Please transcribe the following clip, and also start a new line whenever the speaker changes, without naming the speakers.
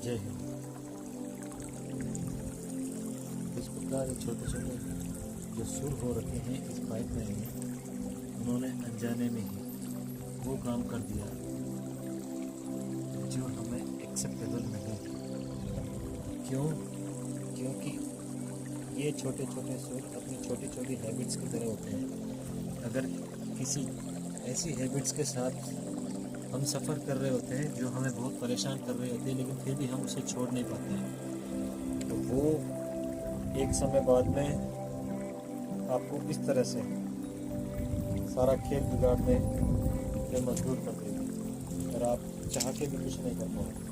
जय हिंद। इस प्रकार छोटे छोटे जो सुर हो रखे हैं इस पाइपलाइन में, उन्होंने अनजाने में ही वो काम कर दिया जो हमें एक्सेप्टेबल नहीं है। क्यों? क्योंकि ये छोटे छोटे सुर अपनी छोटी छोटी हैबिट्स की तरह होते हैं। अगर किसी ऐसी हैबिट्स के साथ हम सफ़र कर रहे होते हैं जो हमें बहुत परेशान कर रहे होते हैं, लेकिन फिर भी हम उसे छोड़ नहीं पाते हैं, तो वो एक समय बाद में आपको इस तरह से सारा खेल बिगाड़ने पे मजबूर कर देगी और आप चाह के भी कुछ नहीं कर पाओगे।